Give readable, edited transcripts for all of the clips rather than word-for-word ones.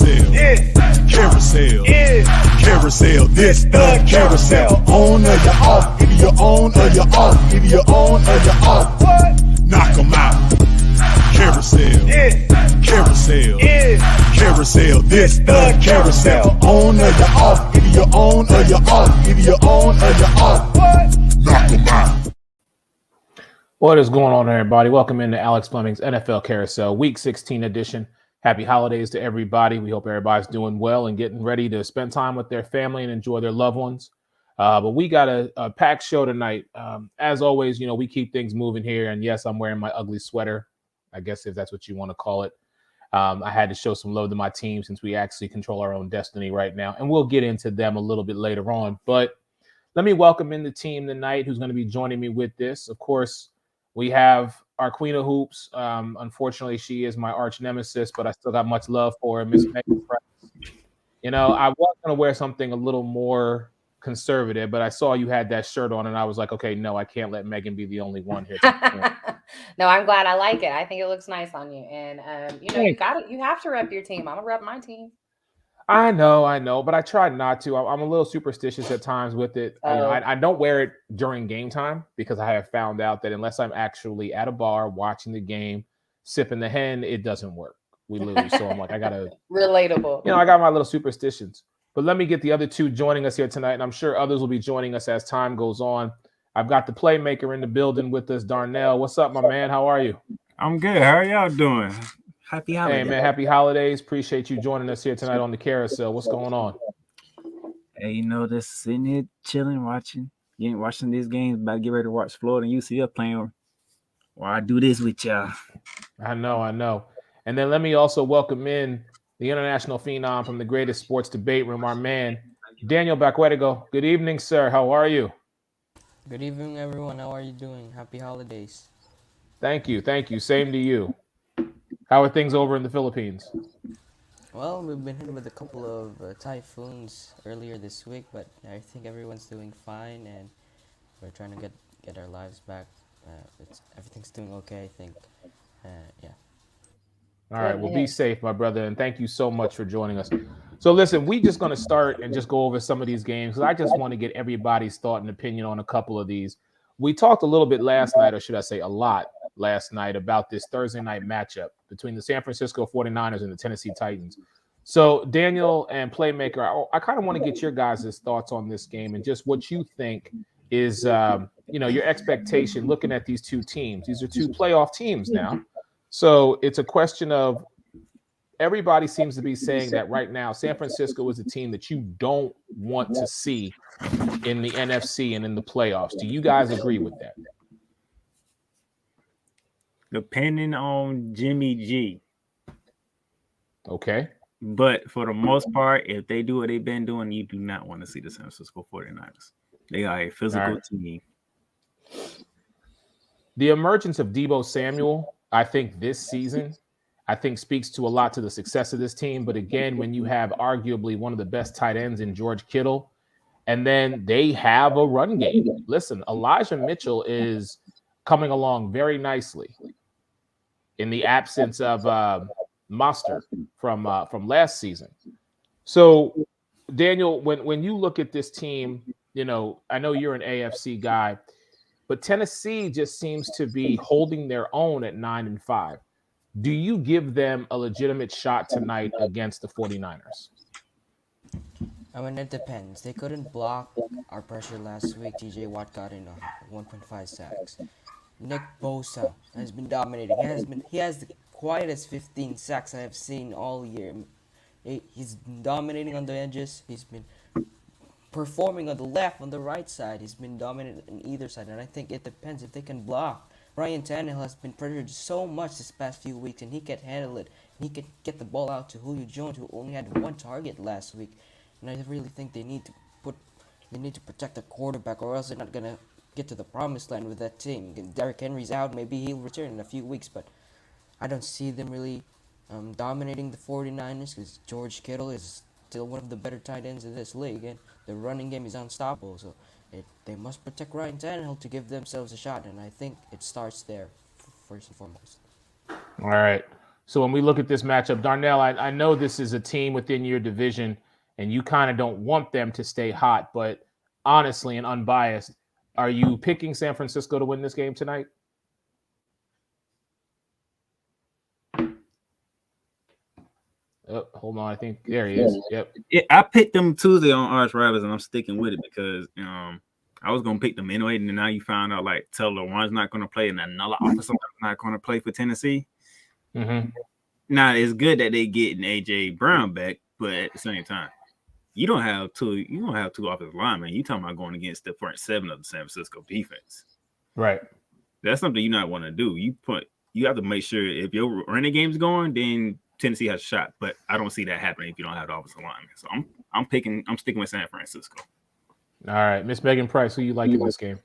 Carousel. Carousel. Carousel. This the carousel. On or you off. Either you're on or you're off. Either you're on or you're off. Knock 'em out. Carousel. Carousel. Carousel. This the carousel. On or you're off. Either you're on or you're off. Either you're on or you're off. Knock 'em out. What is going on, everybody? Welcome into Alex Fleming's NFL Carousel, Week 16 edition. Happy holidays to everybody. We hope everybody's doing well and getting ready to spend time with their family and enjoy their loved ones. But we got a packed show tonight. As always, we keep things moving here. And yes, I'm wearing my ugly sweater, I guess if that's what you want to call it. I had to show some love to my team since we actually control our own destiny right now. And we'll get into them a little bit later on. But let me welcome in the team tonight who's going to be joining me with this. Of course, we have our Queen of Hoops. Unfortunately, she is my arch nemesis, but I still got much love for her, Miss Megan Price. I was going to wear something a little more conservative, but I saw you had that shirt on, and I was like, okay, no, I can't let Megan be the only one here. No, I'm glad. I like it. I think it looks nice on you. And, you have to rep your team. I'm going to rep my team. I know, but I try not to. I'm a little superstitious at times with it. I don't wear it during game time because I have found out that unless I'm actually at a bar watching the game, sipping the hen, it doesn't work. We lose. So I'm like, I got to... Relatable. I got my little superstitions. But let me get the other two joining us here tonight, and I'm sure others will be joining us as time goes on. I've got the playmaker in the building with us, Darnell. What's up, my man? How are you? I'm good. How are y'all doing? Happy holidays. Hey, man, happy holidays. Appreciate you joining us here tonight on the Carousel. What's going on? Hey, just sitting here chilling, watching these games. About to get ready to watch Florida and UCF playing while I do this with y'all. I know. And then let me also welcome in the international phenom from the greatest sports debate room, our man, Daniel Bacuetigo. Good evening, sir. How are you? Good evening, everyone. How are you doing? Happy holidays. Thank you. Same to you. How are things over in the Philippines? Well, we've been hit with a couple of typhoons earlier this week, but I think everyone's doing fine, and we're trying to get our lives back. Everything's doing okay, I think. Yeah. All right. Well, be safe, my brother, and thank you so much for joining us. So, listen, we're just going to start and just go over some of these games because I just want to get everybody's thought and opinion on a couple of these. We talked a little bit last night, or should I say a lot last night, about this Thursday night matchup between the San Francisco 49ers and the Tennessee Titans. So, Daniel and Playmaker, I kind of want to get your guys' thoughts on this game and just what you think is, your expectation looking at these two teams. These are two playoff teams now. So it's a question of everybody seems to be saying that right now San Francisco is a team that you don't want to see in the NFC and in the playoffs. Do you guys agree with that? Depending on Jimmy G. Okay. But for the most part, if they do what they've been doing, you do not want to see the San Francisco 49ers. They are a physical team. The emergence of Deebo Samuel, I think this season, speaks to a lot to the success of this team. But again, when you have arguably one of the best tight ends in George Kittle, and then they have a run game. Listen, Elijah Mitchell is coming along very nicely in the absence of Mostert from last season. So, Daniel, when you look at this team, I know you're an AFC guy, but Tennessee just seems to be holding their own at 9-5. Do you give them a legitimate shot tonight against the 49ers? I mean, it depends. They couldn't block our pressure last week. TJ Watt got in 1.5 sacks. Nick Bosa has been dominating. He has the quietest 15 sacks I have seen all year. He's been dominating on the edges. He's been performing on the left, on the right side. He's been dominant on either side, and I think it depends if they can block. Ryan Tannehill has been pressured so much this past few weeks, and he can handle it. He can get the ball out to Julio Jones, who only had one target last week. And I really think they need to protect the quarterback, or else they're not gonna get to the promised land with that team. Derrick Henry's out, maybe he'll return in a few weeks, but I don't see them really dominating the 49ers because George Kittle is still one of the better tight ends in this league, and the running game is unstoppable. So they must protect Ryan Tannehill to give themselves a shot, and I think it starts there first and foremost. All right. So when we look at this matchup, Darnell, I know this is a team within your division, and you kind of don't want them to stay hot. But honestly and unbiased, are you picking San Francisco to win this game tonight? Oh, hold on. I think there he is. Yep. I picked them Tuesday on Arch Rivals, and I'm sticking with it because I was gonna pick them anyway, and then now you found out like Taylor Warren's not gonna play, and another officer not gonna play for Tennessee. Mm-hmm. Now it's good that they getting AJ Brown back, but at the same time, you don't have two offensive linemen. You talking about going against the front seven of the San Francisco defense, right? That's something you not want to do. You have to make sure if your running game's going, then Tennessee has a shot, but I don't see that happening if you don't have the offensive lineman. So I'm sticking with San Francisco. All right, Miss Megan Price, who you like in this game?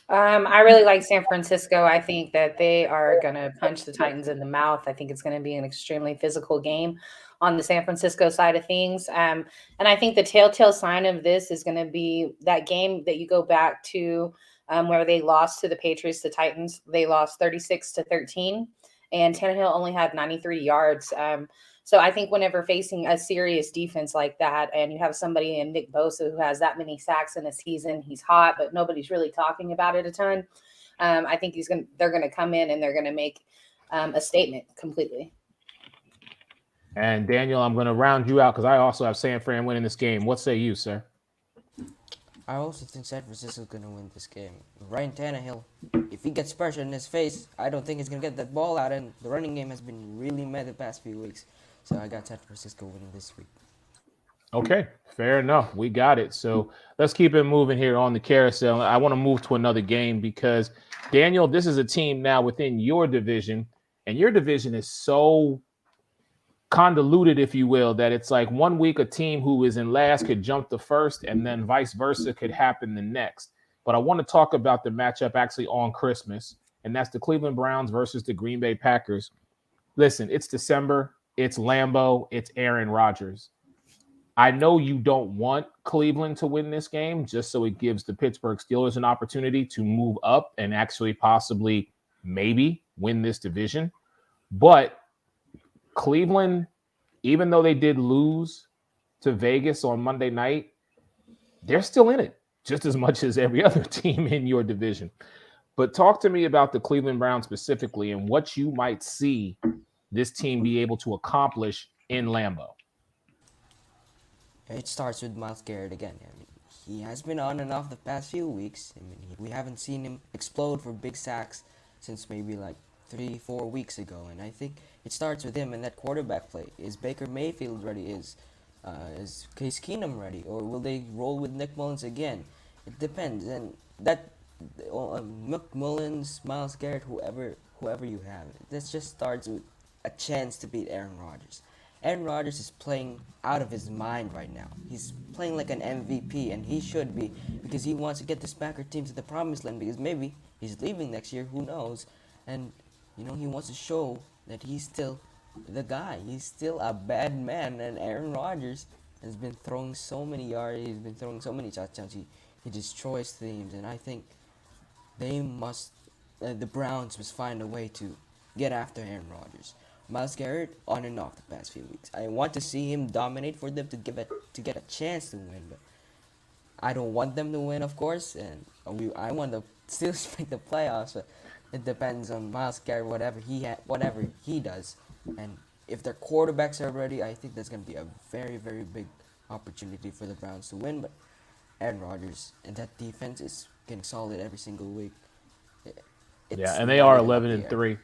I really like San Francisco. I think that they are going to punch the Titans in the mouth. I think it's going to be an extremely physical game on the San Francisco side of things. And I think the telltale sign of this is going to be that game that you go back to where they lost to the Patriots, the Titans. They lost 36-13, and Tannehill only had 93 yards. So I think whenever facing a serious defense like that, and you have somebody in Nick Bosa who has that many sacks in a season, he's hot, but nobody's really talking about it a ton. I think they're going to come in and they're going to make a statement completely. And Daniel, I'm going to round you out because I also have San Fran winning this game. What say you, sir? I also think San Francisco is going to win this game. Ryan Tannehill, if he gets pressure in his face, I don't think he's going to get that ball out, and the running game has been really mad the past few weeks. So I got San Francisco winning this week. Okay, fair enough. We got it. So let's keep it moving here on the carousel. I want to move to another game because, Daniel, this is a team now within your division, and your division is so convoluted, if you will, that it's like 1 week a team who is in last could jump to first, and then vice versa could happen the next. But I want to talk about the matchup actually on Christmas, and that's the Cleveland Browns versus the Green Bay Packers. Listen, it's December. It's Lambeau. It's Aaron Rodgers. I know you don't want Cleveland to win this game just so it gives the Pittsburgh Steelers an opportunity to move up and actually possibly maybe win this division. But Cleveland, even though they did lose to Vegas on Monday night, they're still in it just as much as every other team in your division. But talk to me about the Cleveland Browns specifically and what you might see this team be able to accomplish in Lambeau. It starts with Myles Garrett again. I mean, he has been on and off the past few weeks. I mean, we haven't seen him explode for big sacks since maybe like 3-4 weeks ago. And I think it starts with him and that quarterback play. Is Baker Mayfield ready? Is Case Keenum ready? Or will they roll with Nick Mullins again? It depends. And that Nick Mullins, Myles Garrett, whoever you have, this just starts with a chance to beat Aaron Rodgers. Aaron Rodgers is playing out of his mind right now. He's playing like an MVP, and he should be, because he wants to get this Packer team to the promised land, because maybe he's leaving next year, who knows? And, he wants to show that he's still the guy. He's still a bad man, and Aaron Rodgers has been throwing so many yards, he's been throwing so many touchdowns, he destroys teams, and I think the Browns must find a way to get after Aaron Rodgers. Myles Garrett on and off the past few weeks. I want to see him dominate for them to get a chance to win, but I don't want them to win, of course, and I want the Steelers to make the playoffs. But it depends on Myles Garrett, whatever he does, and if their quarterbacks are ready, I think that's going to be a very, very big opportunity for the Browns to win. But Aaron Rodgers and that defense is getting solid every single week. And they are 11-3.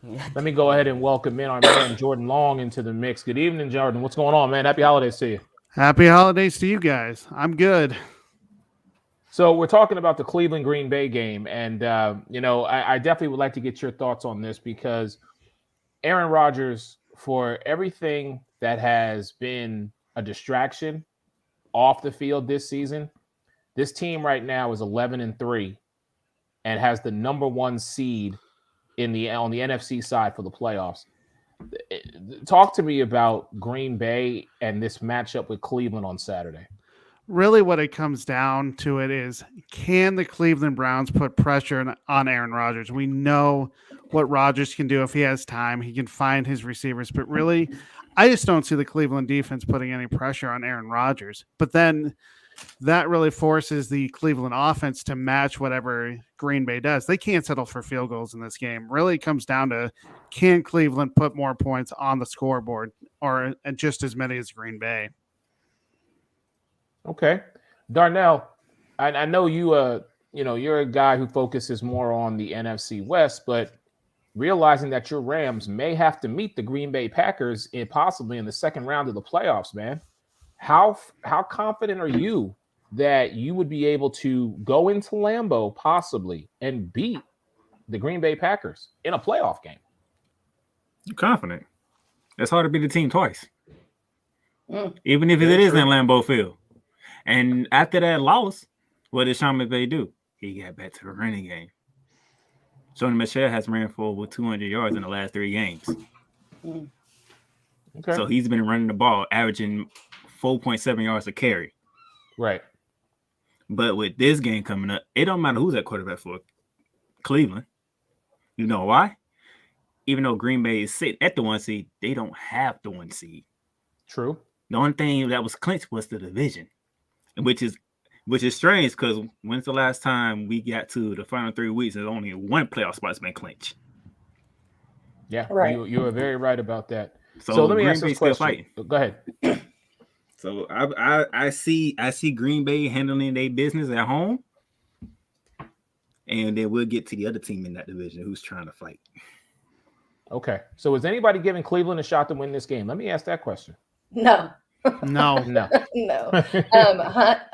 Yeah. Let me go ahead and welcome in our man Jordan Long into the mix. Good evening, Jordan. What's going on, man? Happy holidays to you. Happy holidays to you guys. I'm good. So we're talking about the Cleveland Green Bay game, and I definitely would like to get your thoughts on this because Aaron Rodgers, for everything that has been a distraction off the field this season, this team right now is 11-3 and has the number 1 seed on the NFC side for the playoffs. Talk to me about Green Bay and this matchup with Cleveland on Saturday. Really what it comes down to it is, can the Cleveland Browns put pressure on Aaron Rodgers? We know what Rodgers can do if he has time. He can find his receivers, but really, I just don't see the Cleveland defense putting any pressure on Aaron Rodgers. But then that really forces the Cleveland offense to match whatever Green Bay does. They can't settle for field goals in this game. Really, it comes down to, can Cleveland put more points on the scoreboard, or just as many as Green Bay? Okay, Darnell, I know you're a guy who focuses more on the NFC West, but realizing that your Rams may have to meet the Green Bay Packers possibly in the second round of the playoffs, man. How confident are you that you would be able to go into Lambeau possibly and beat the Green Bay Packers in a playoff game? I'm confident. It's hard to beat the team twice. Even if it is in Lambeau Field. And after that loss, what did Sean McVay do? He got back to the running game. Sony Michel has ran for over 200 yards in the last 3 games. Okay. So he's been running the ball, averaging 4.7 yards a carry. Right. But with this game coming up, it don't matter who's at quarterback for Cleveland. You know why? Even though Green Bay is sitting at the 1 seed, they don't have the 1 seed. True. The only thing that was clinched was the division, which is strange because when's the last time we got to the final 3 weeks and only one playoff spot's been clinched? Yeah, right. You are very right about that. So let me Green ask Bay's this still question. fighting. Go ahead. So I see Green Bay handling their business at home, and then we'll get to the other team in that division who's trying to fight. Okay. So is anybody giving Cleveland a shot to win this game? Let me ask that question. No. No. No.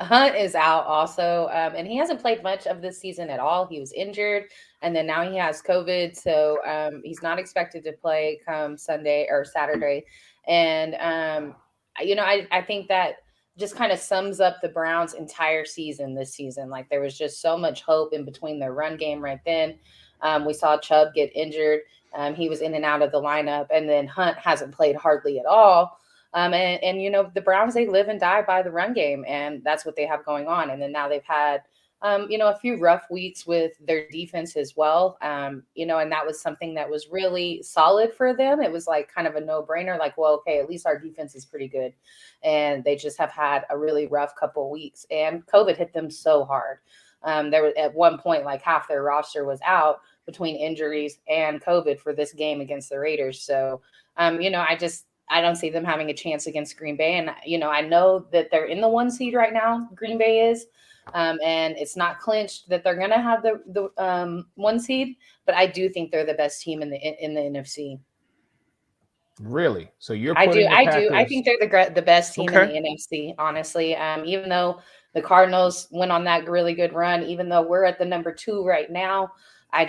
Hunt is out also, and he hasn't played much of this season at all. He was injured, and then now he has COVID, so he's not expected to play come Sunday or Saturday. And I think that just kind of sums up the Browns' entire season this season. Like, there was just so much hope in between their run game right then. We saw Chubb get injured. He was in and out of the lineup, and then Hunt hasn't played hardly at all. And the Browns, they live and die by the run game, and that's what they have going on. And then now they've had, a few rough weeks with their defense as well. And that was something that was really solid for them. It was like kind of a no-brainer, like, well, okay, at least our defense is pretty good. And they just have had a really rough couple of weeks, and COVID hit them so hard. There was at one point, like, half their roster was out between injuries and COVID for this game against the Raiders. So, I don't see them having a chance against Green Bay. And, I know that they're in the 1 seed right now, Green Bay is, and it's not clinched that they're going to have the 1 seed, but I do think they're the best team in the NFC. Really? So you're I putting do. I think they're the best team in the NFC, honestly. Even though the Cardinals went on that really good run, even though we're at the number 2 right now, I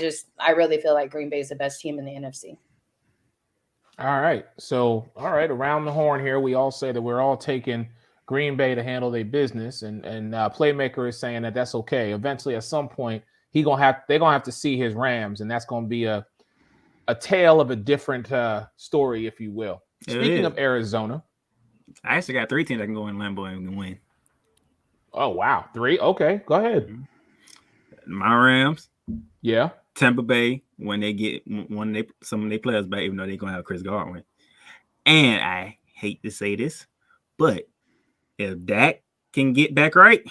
really feel like Green Bay is the best team in the NFC. All right. So, around the horn here, we all say that we're all taking Green Bay to handle their business, and Playmaker is saying that that's okay. Eventually, at some point, they're gonna have to see his Rams, and that's gonna be a tale of a different story, if you will. Speaking of Arizona, I actually got 3 teams that can go in Lambeau and win. Oh wow, 3? Okay, go ahead. My Rams. Yeah. Tampa Bay when they get some of their players back, even though they're gonna have Chris Godwin. And I hate to say this, but if Dak can get back right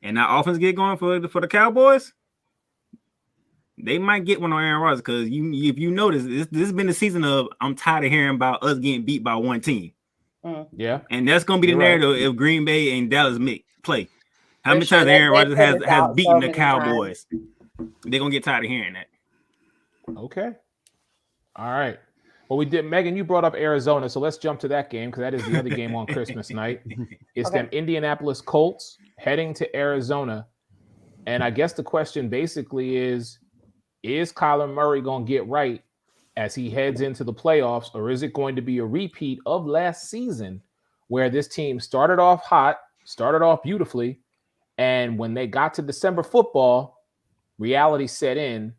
and that offense get going for the Cowboys, they might get one on Aaron Rodgers, because if you notice, this has been the season of I'm tired of hearing about us getting beat by one team. Yeah. And that's gonna be the narrative if Green Bay and Dallas play. How many times Aaron Rodgers has beaten the Cowboys? They're going to get tired of hearing that. Okay. All right. Well, we did. Megan, you brought up Arizona, so let's jump to that game, because that is the other game on Christmas night. It's them Indianapolis Colts heading to Arizona. And I guess the question basically is Kyler Murray going to get right as he heads into the playoffs, or is it going to be a repeat of last season where this team started off hot, started off beautifully, and when they got to December football, reality set in,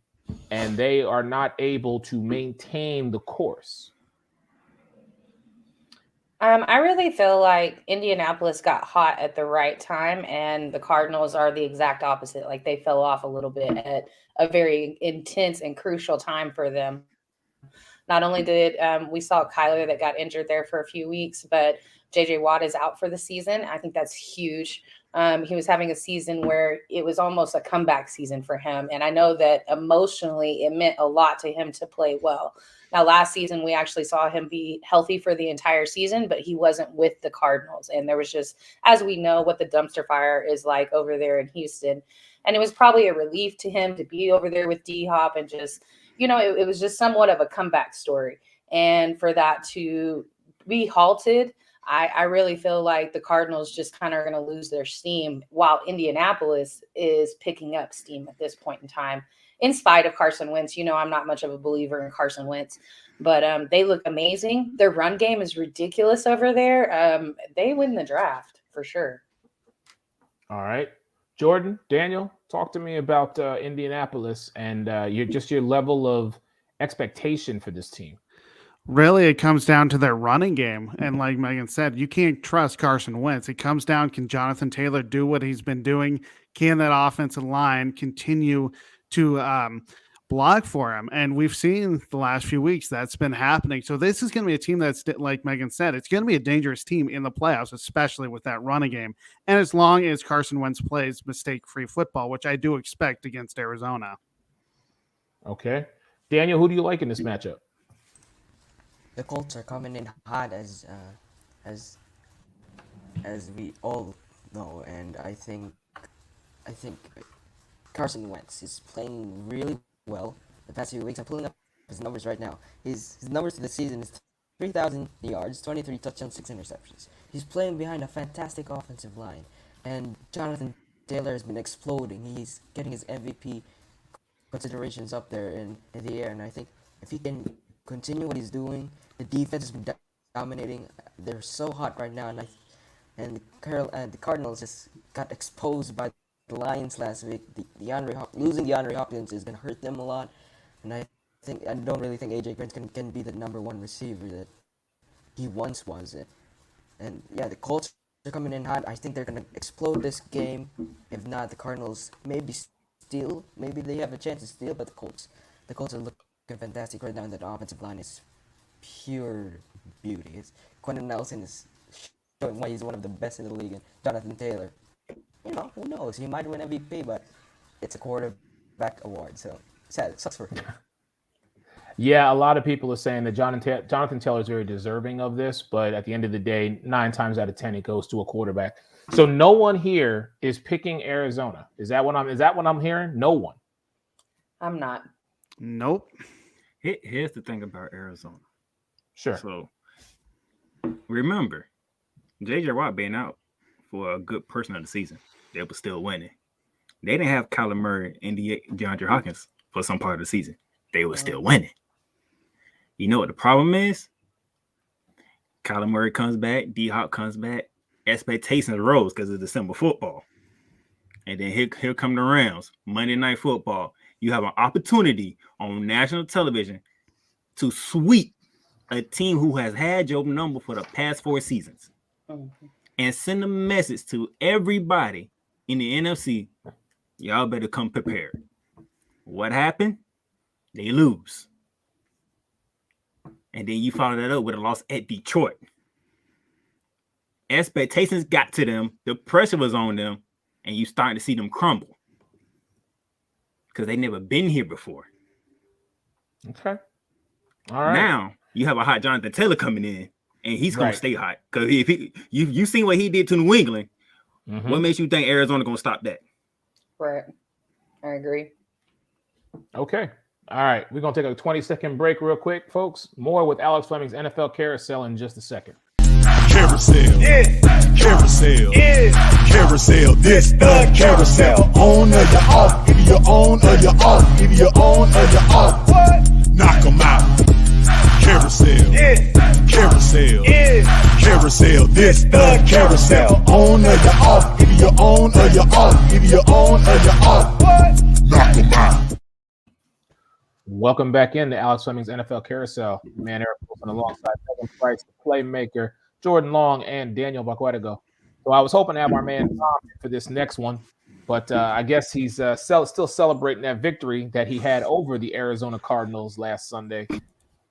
and they are not able to maintain the course? I really feel like Indianapolis got hot at the right time, and the Cardinals are the exact opposite. Like, they fell off a little bit a very intense and crucial time for them. Not only did we saw Kyler that got injured there for a few weeks, but JJ Watt is out for the season. I think that's huge. He was having a season where it was almost a comeback season for him. And I know that emotionally it meant a lot to him to play well. Now, last season, we actually saw him be healthy for the entire season, but he wasn't with the Cardinals. And there was just, as we know, what the dumpster fire is like over there in Houston. And it was probably a relief to him to be over there with D-Hop and just, it was just somewhat of a comeback story. And for that to be halted, I really feel like the Cardinals just kind of are going to lose their steam while Indianapolis is picking up steam at this point in time, in spite of Carson Wentz. I'm not much of a believer in Carson Wentz, but they look amazing. Their run game is ridiculous over there. They win the draft for sure. All right. Jordan, Daniel, talk to me about Indianapolis and your level of expectation for this team. Really, it comes down to their running game. And like Megan said, you can't trust Carson Wentz. It comes down, can Jonathan Taylor do what he's been doing? Can that offensive line continue to block for him? And we've seen the last few weeks that's been happening. So this is going to be a team that's, like Megan said, it's going to be a dangerous team in the playoffs, especially with that running game. And as long as Carson Wentz plays mistake-free football, which I do expect against Arizona. Okay. Daniel, who do you like in this matchup? The Colts are coming in hot as we all know, and I think Carson Wentz is playing really well the past few weeks. I'm pulling up his numbers right now. His numbers for the season is 3,000 yards, 23 touchdowns, 6 interceptions. He's playing behind a fantastic offensive line, and Jonathan Taylor has been exploding. He's getting his MVP considerations up there in the air, and I think if he can continue what he's doing, the defense has been dominating. They're so hot right now, and the Cardinals just got exposed by the Lions last week. Losing DeAndre Hopkins is going to hurt them a lot, and I don't really think AJ Green can be the number one receiver that he once was. And yeah, the Colts are coming in hot. I think they're going to explode this game. If not, the Cardinals maybe steal. Maybe they have a chance to steal, but the Colts are looking fantastic right now, and the offensive line is pure beauty. Quentin Nelson is showing why he's one of the best in the league, and Jonathan Taylor, who knows? He might win MVP, but it's a quarterback award, so sad. It sucks for him. Yeah, a lot of people are saying that Jonathan Taylor is very deserving of this, but at the end of the day, 9 times out of 10 it goes to a quarterback. So no one here is picking Arizona. Is that what I'm hearing? No one. I'm not. Nope. Here's the thing about Arizona. Sure. So remember, JJ Watt being out for a good portion of the season, they were still winning. They didn't have Kyler Murray and DeAndre Hopkins for some part of the season. They were still winning. You know what the problem is? Kyler Murray comes back, D-Hop comes back, expectations rose because of December football. And then here come the Rams, Monday Night Football. You have an opportunity on national television to sweep a team who has had your number for the past 4 seasons and send a message to everybody in the NFC, y'all better come prepared. What happened? They lose. And then you follow that up with a loss at Detroit. Expectations got to them. The pressure was on them. And you starting to see them crumble. Because they never been here before. Okay. All right. Now, you have a hot Jonathan Taylor coming in. And he's going to stay hot. Because if you've seen what he did to New England. What makes you think Arizona going to stop that? Right. I agree. Okay. All right. We're going to take a 20-second break real quick, folks. More with Alex Fleming's NFL Carousel in just a second. Carousel. Yeah. Carousel. Yeah. Carousel. This the carousel. On or you're off. Either you're on or you're off. Either you're on or you're off. What? Knock them out. Carousel. Yeah. Carousel. Yeah. Carousel. This the carousel. On or you're off. Either you're on or you're off. Either you're on or you're off. What? Knock them out. Welcome back in to Alex Fleming's NFL Carousel. Man, Eric Wilson alongside Megan Price, the playmaker, Jordan Long, and Daniel Bacuetago. So I was hoping to have our man Tom for this next one. But I guess he's still celebrating that victory that he had over the Arizona Cardinals last Sunday.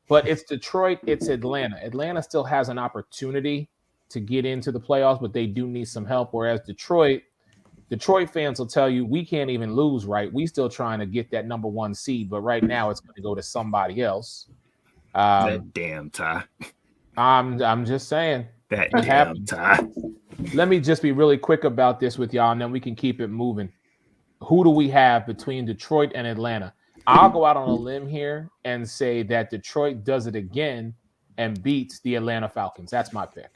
But it's Detroit, it's Atlanta. Atlanta still has an opportunity to get into the playoffs, but they do need some help. Whereas Detroit fans will tell you we can't even lose, right? We still trying to get that number 1 seed, but right now it's going to go to somebody else. That damn tie. I'm just saying that damn tie. Let me just be really quick about this with y'all, and then we can keep it moving. Who do we have between Detroit and Atlanta? I'll go out on a limb here and say that Detroit does it again and beats the Atlanta Falcons. That's my pick.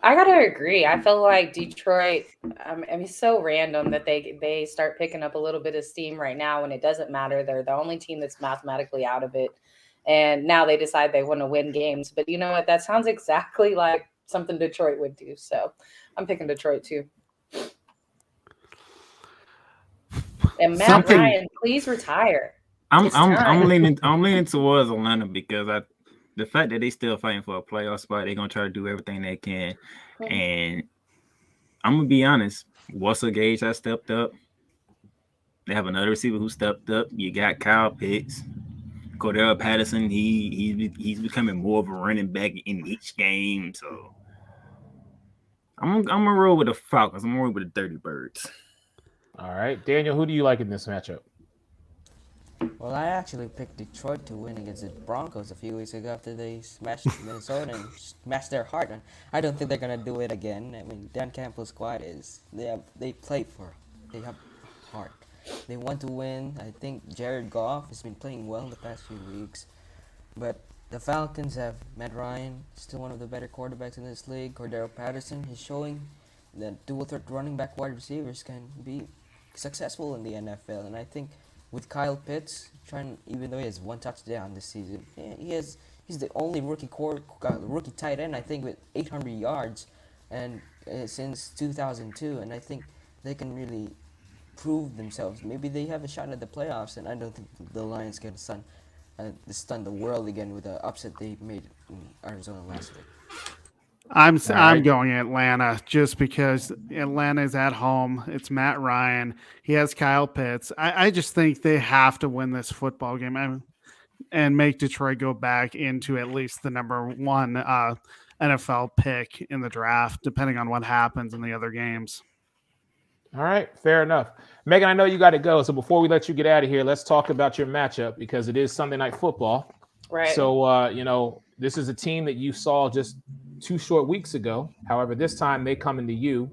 I gotta agree. I feel like Detroit. It's so random that they start picking up a little bit of steam right now when it doesn't matter. They're the only team that's mathematically out of it, and now they decide they want to win games. But you know what? That sounds exactly like something Detroit would do. So I'm picking Detroit too. And Matt Ryan, please retire. I'm leaning towards Atlanta because the fact that they still fighting for a playoff spot, they're gonna try to do everything they can. And I'm gonna be honest, Russell Gage has stepped up. They have another receiver who stepped up. You got Kyle Pitts, Cordell Patterson. He's becoming more of a running back in each game. So I'm gonna roll with the Falcons. I'm gonna roll with the Dirty Birds. All right, Daniel, who do you like in this matchup? Well, I actually picked Detroit to win against the Broncos a few weeks ago after they smashed Minnesota and smashed their heart. And I don't think they're gonna do it again. I mean, Dan Campbell's squad they have heart. They want to win. I think Jared Goff has been playing well in the past few weeks, but the Falcons have Matt Ryan, still one of the better quarterbacks in this league. Cordero Patterson is showing that dual threat running back wide receivers can be successful in the NFL, and I think with Kyle Pitts even though he has 1 touchdown this season, he's the only rookie tight end I think with 800 yards and since 2002, and I think they can really prove themselves. Maybe they have a shot at the playoffs, and I don't think the Lions can stun the world again with the upset they made in Arizona last week. I'm going Atlanta just because Atlanta is at home. It's Matt Ryan. He has Kyle Pitts. I just think they have to win this football game and make Detroit go back into at least the number 1 NFL pick in the draft, depending on what happens in the other games. All right, fair enough. Megan, I know you got to go. So before we let you get out of here, let's talk about your matchup because it is Sunday Night Football. Right. So, this is a team that you saw just 2 short weeks ago. However, this time they come into you.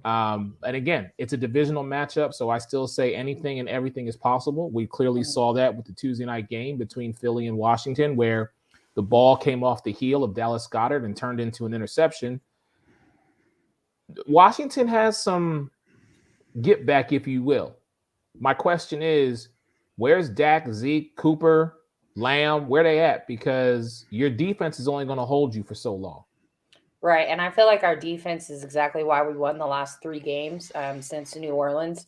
And again, it's a divisional matchup. So I still say anything and everything is possible. We clearly saw that with the Tuesday night game between Philly and Washington, where the ball came off the heel of Dallas Goedert and turned into an interception. Washington has some get back, if you will. My question is, where's Dak, Zeke, Cooper, Lamb? Where they at? Because your defense is only going to hold you for so long. Right. And I feel like our defense is exactly why we won the last 3 games since New Orleans.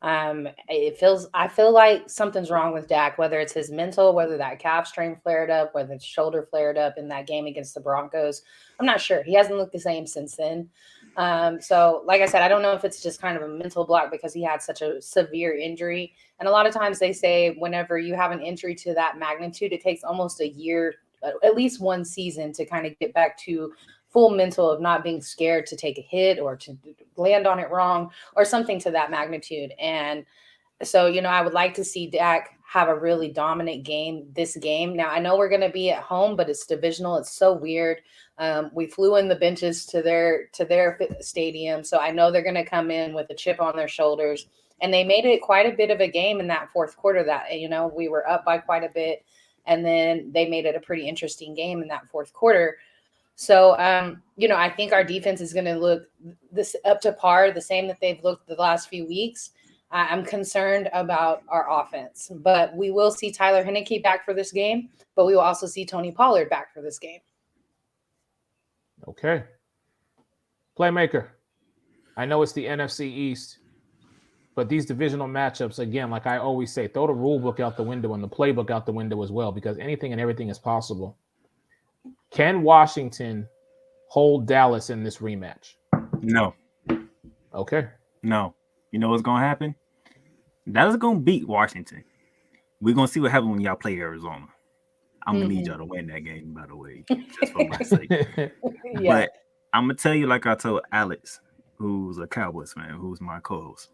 I feel like something's wrong with Dak, whether it's his mental, whether that calf strain flared up, whether his shoulder flared up in that game against the Broncos. I'm not sure. He hasn't looked the same since then. So like I said, I don't know if it's just kind of a mental block because he had such a severe injury. And a lot of times they say whenever you have an injury to that magnitude, it takes almost a year, at least 1 season to kind of get back to full mental of not being scared to take a hit or to land on it wrong or something to that magnitude. And so, I would like to see Dak have a really dominant game this game. Now, I know we're going to be at home, but it's divisional. It's so weird. We flew in the benches to their stadium. So I know they're going to come in with a chip on their shoulders. And they made it quite a bit of a game in that 4th quarter that, we were up by quite a bit. And then they made it a pretty interesting game in that 4th quarter. So, I think our defense is going to look this up to par, the same that they've looked the last few weeks. I'm concerned about our offense, but we will see Tyler Heineke back for this game, but we will also see Tony Pollard back for this game. Okay. Playmaker. I know it's the NFC East, but these divisional matchups, again, like I always say, throw the rule book out the window and the playbook out the window as well, because anything and everything is possible. Can Washington hold Dallas in this rematch? No. Okay. No. You know what's gonna happen? Dallas is gonna beat Washington. We're gonna see what happens when y'all play Arizona. I'm gonna need y'all to win that game, by the way, just for my sake. But I'm gonna tell you, like I told Alex, who's a Cowboys fan, who's my co-host.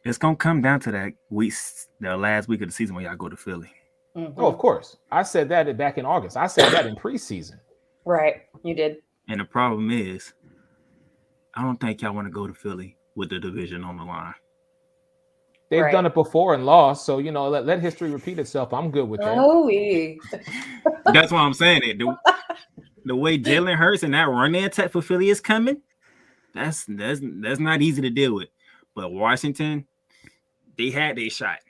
It's gonna come down to that the last week of the season when y'all go to Philly. Oh, of course. I said that back in August. I said that in preseason. Right, you did. And the problem is, I don't think y'all want to go to Philly with the division on the line. They've done it before and lost, so let history repeat itself. I'm good with that. That's why I'm saying it. The way Jalen Hurts and that running attack for Philly is coming, that's not easy to deal with. But Washington, they had their shot,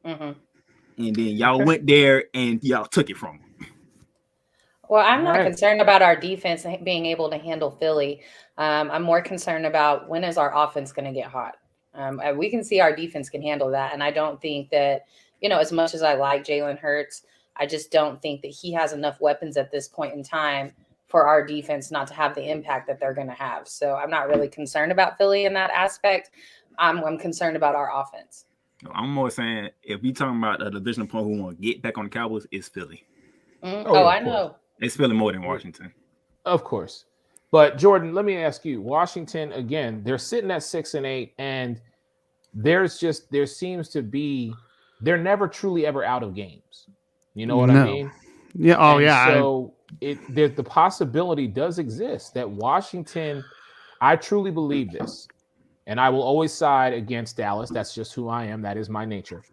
and then y'all went there and y'all took it from them. Well, I'm not concerned about our defense being able to handle Philly. I'm more concerned about when is our offense going to get hot. We can see our defense can handle that. And I don't think that, as much as I like Jalen Hurts, I just don't think that he has enough weapons at this point in time for our defense not to have the impact that they're going to have. So I'm not really concerned about Philly in that aspect. I'm concerned about our offense. I'm more saying if we talking about a division opponent who want to get back on the Cowboys, it's Philly. I know. It's Philly more than Washington. Of course. But Jordan, let me ask you, Washington, again, they're sitting at 6-8, and there seems to be, they're never truly ever out of games. You know what I mean? Yeah. Oh, and yeah. So the possibility does exist that Washington, I truly believe this, and I will always side against Dallas. That's just who I am. That is my nature.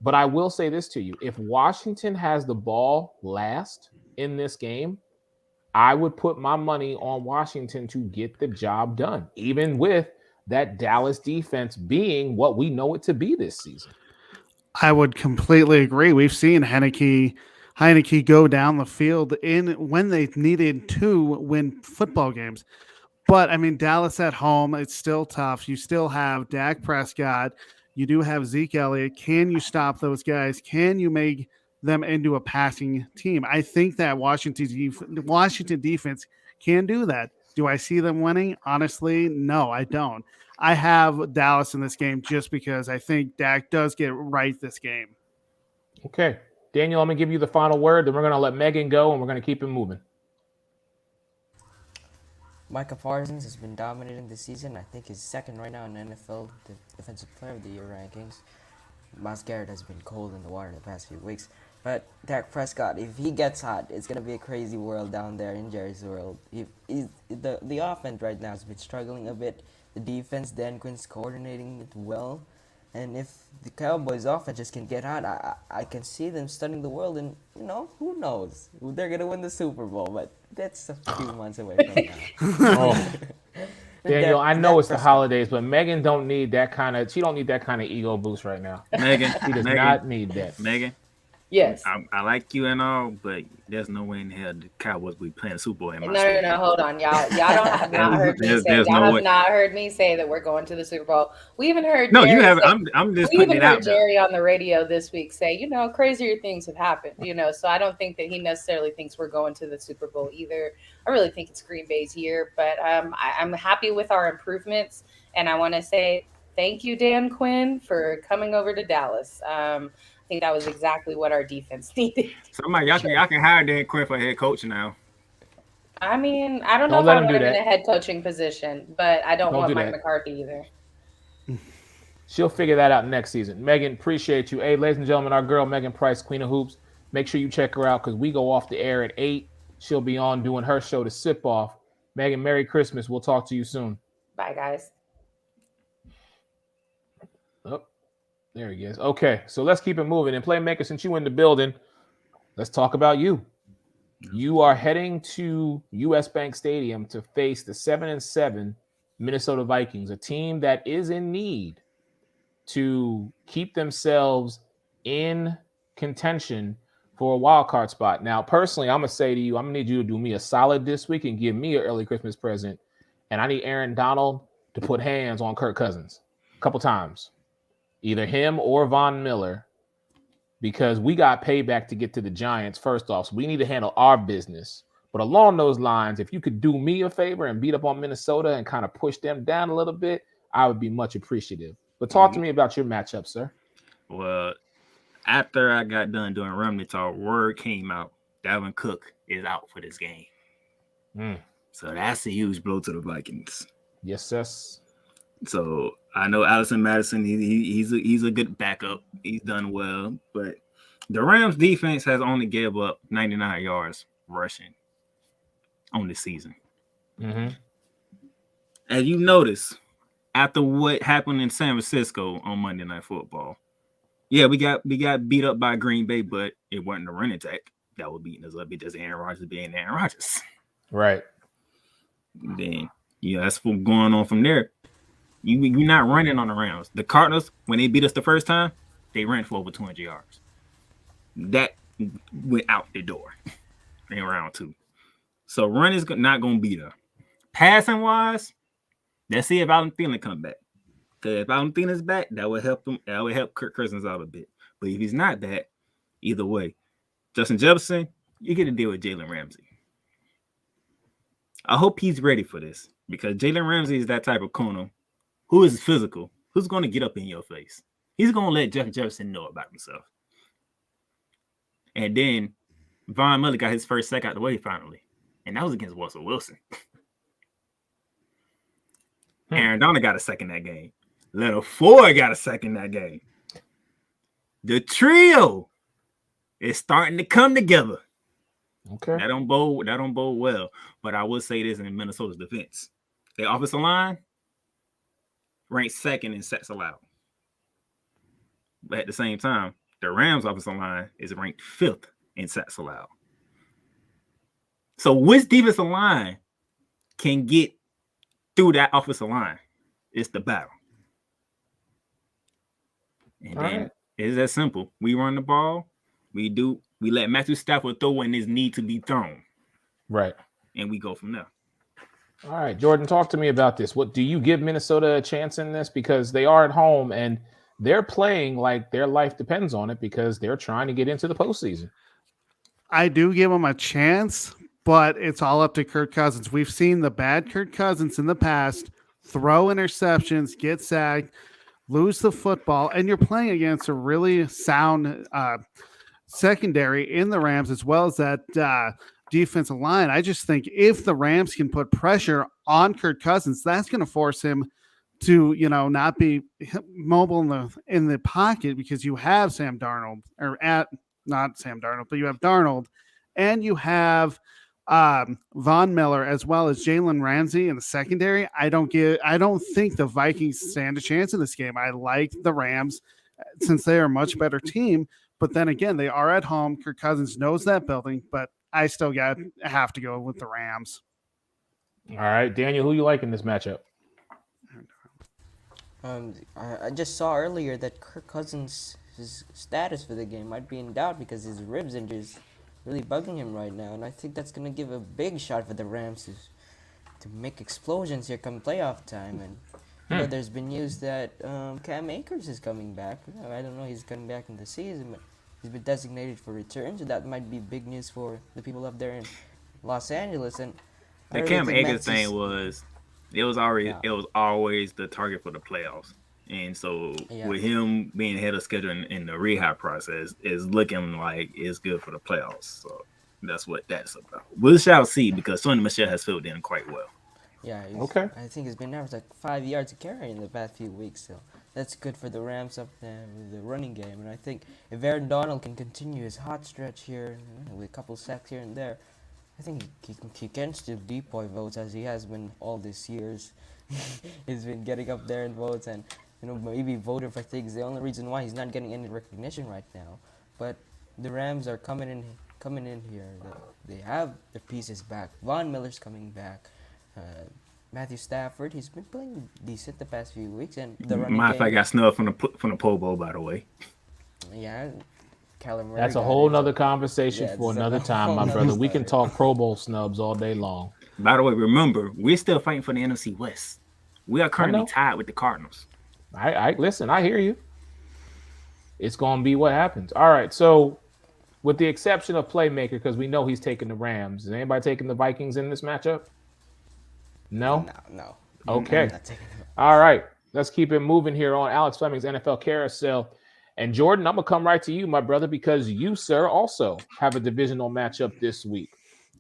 But I will say this to you. If Washington has the ball last in this game, I would put my money on Washington to get the job done, even with that Dallas defense being what we know it to be this season. I would completely agree. We've seen Heineke go down the field when they needed to win football games. But, I mean, Dallas at home, it's still tough. You still have Dak Prescott. You do have Zeke Elliott. Can you stop those guys? Can you make them into a passing team? I think that Washington defense can do that. Do I see them winning? Honestly, no, I don't. I have Dallas in this game just because I think Dak does get right this game. Okay. Daniel, I'm going to give you the final word. Then we're going to let Megan go, and we're going to keep it moving. Micah Parsons has been dominating this season. I think he's second right now in NFL Defensive Player of the Year rankings. Myles Garrett has been cold in the water the past few weeks. But Dak Prescott, if he gets hot, it's going to be a crazy world down there in Jerry's world. The offense right now has been struggling a bit. The defense, Dan Quinn's coordinating it well. And if the Cowboys offense just can get hot, I can see them stunning the world. And, who knows? They're going to win the Super Bowl, but that's a few months away from now. Daniel, I know it's the holidays, but Megan don't need that kind of ego boost right now. Megan, she does not need that. Megan, yes, I like you and all, but there's no way in hell the Cowboys will be playing Super Bowl in my state. No, hold on, y'all don't have not heard me say. Y'all have not heard me say that we're going to the Super Bowl. We even heard. No, Jerry you haven't. I'm just putting it out. Jerry on the radio this week say, crazier things have happened. So I don't think that he necessarily thinks we're going to the Super Bowl either. I really think it's Green Bay's year, but I'm happy with our improvements, and I want to say thank you, Dan Quinn, for coming over to Dallas. I think that was exactly what our defense needed. Somebody, y'all can hire Dan Quinn for head coach now. I mean, I don't know if I want him in a head coaching position, but I don't want Mike McCarthy either. She'll figure that out next season. Megan, appreciate you. Hey, ladies and gentlemen, our girl Megan Price, Queen of Hoops. Make sure you check her out because we go off the air at 8. She'll be on doing her show to Sip Off. Megan, Merry Christmas. We'll talk to you soon. Bye, guys. Oh, there he is. Okay, so let's keep it moving. And Playmaker, since you in the building, let's talk about you. You are heading to US Bank Stadium to face the 7-7 Minnesota Vikings, a team that is in need to keep themselves in contention for a wild card spot. Now, personally, I'm going to say to you, I'm going to need you to do me a solid this week and give me an early Christmas present. And I need Aaron Donald to put hands on Kirk Cousins a couple times, either him or Von Miller, because we got payback to get to the Giants first off. So we need to handle our business But along those lines, if you could do me a favor and beat up on Minnesota and kind of push them down a little bit, I would be much appreciative. But talk to me about your matchup, sir. Well, after I got done doing Remnant Talk, word came out. Dalvin Cook is out for this game. So that's a huge blow to the Vikings. Yes, sis. So I know Allison Madison, he's a good backup. He's done well. But the Rams defense has only gave up 99 yards rushing on this season. As you notice, after what happened in San Francisco on Monday Night Football, yeah, we got beat up by Green Bay, but it wasn't a running attack that was beating us up. It just Aaron Rodgers being Aaron Rodgers. Right. Then that's what going on from there. You're not running on the Rams. The Cardinals, when they beat us the first time, they ran for over 200 yards. That went out the door in round 2. So run is not going to beat her. Passing wise, let's see if Allen Thielen come back. Because if Allen Thielen's back, that would help him. That would help Kirk Cousins out a bit. But if he's not back, either way, Justin Jefferson, you get to deal with Jalen Ramsey. I hope he's ready for this because Jalen Ramsey is that type of corner who is physical, who's going to get up in your face. He's going to let Jeff Jefferson know about himself. And then Von Miller got his first sack out the way finally. And that was against Russell Wilson. Aaron Donald got a sack in that game. Leonard Ford got a sack in that game. The trio is starting to come together. Okay. That don't bode well. But I will say this in Minnesota's defense. Their offensive line ranked second in sacks allowed. But at the same time, the Rams' offensive line is ranked 5th in sacks allowed. So which defensive line can get through that offensive line? It's the battle. And then it's that simple. We run the ball. We let Matthew Stafford throw when his need to be thrown. Right. And we go from there. All right, Jordan, talk to me about this. What do you give Minnesota a chance in this? Because they are at home and they're playing like their life depends on it because they're trying to get into the postseason. I do give them a chance, but it's all up to Kirk Cousins. We've seen the bad Kirk Cousins in the past throw interceptions, get sacked, lose the football, and you're playing against a really sound secondary in the Rams as well as that defensive line. I just think if the Rams can put pressure on Kirk Cousins, that's going to force him to, not be mobile in the pocket because you have not Sam Darnold, but you have Darnold and you have Von Miller as well as Jalen Ramsey in the secondary. I don't think the Vikings stand a chance in this game. I like the Rams since they are a much better team, but then again, they are at home. Kirk Cousins knows that building, but I still have to go with the Rams. All right, Daniel, who you like in this matchup? I just saw earlier that Kirk Cousins' status for the game might be in doubt because his ribs injury is really bugging him right now, and I think that's going to give a big shot for the Rams to make explosions here come playoff time. And there's been news that Cam Akers is coming back. I don't know, he's coming back in the season, but he's been designated for return, so that might be big news for the people up there in Los Angeles. And the Cam Akers thing was always the target for the playoffs. And so with him being ahead of schedule in the rehab process, is looking like it's good for the playoffs. So that's what that's about. We shall see because Sonny Michel has filled in quite well. Yeah, okay. I think he's been averaging like 5 yards a carry in the past few weeks, so that's good for the Rams up there with the running game. And I think if Aaron Donald can continue his hot stretch here with a couple sacks here and there, I think he can still decoy votes as he has been all these years. He's been getting up there in votes and maybe voted for things. The only reason why he's not getting any recognition right now, but the Rams are coming in here. They have their pieces back. Von Miller's coming back. Matthew Stafford, he's been playing decent the past few weeks, and the running Matter of fact, game. got snubbed from the Pro Bowl, by the way. Yeah, Kyler Murray. That's a whole nother conversation for another time, my brother. We can talk Pro Bowl snubs all day long. By the way, remember, we're still fighting for the NFC West. We are currently tied with the Cardinals. I listen, I hear you. It's going to be what happens. All right, so with the exception of playmaker, because we know he's taking the Rams. Is anybody taking the Vikings in this matchup? No? No. Okay. I'm not taking it. All right. Let's keep it moving here on Alex Fleming's NFL Carousel. And Jordan, I'm going to come right to you, my brother, because you, sir, also have a divisional matchup this week.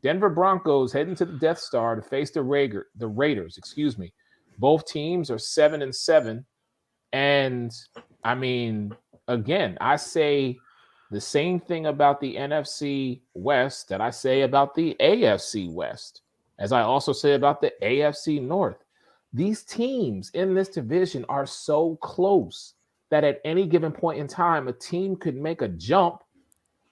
Denver Broncos heading to the Death Star to face the Raiders. Both teams are 7-7. And, I mean, again, I say the same thing about the NFC West that I say about the AFC West, as I also say about the AFC North. These teams in this division are so close that at any given point in time, a team could make a jump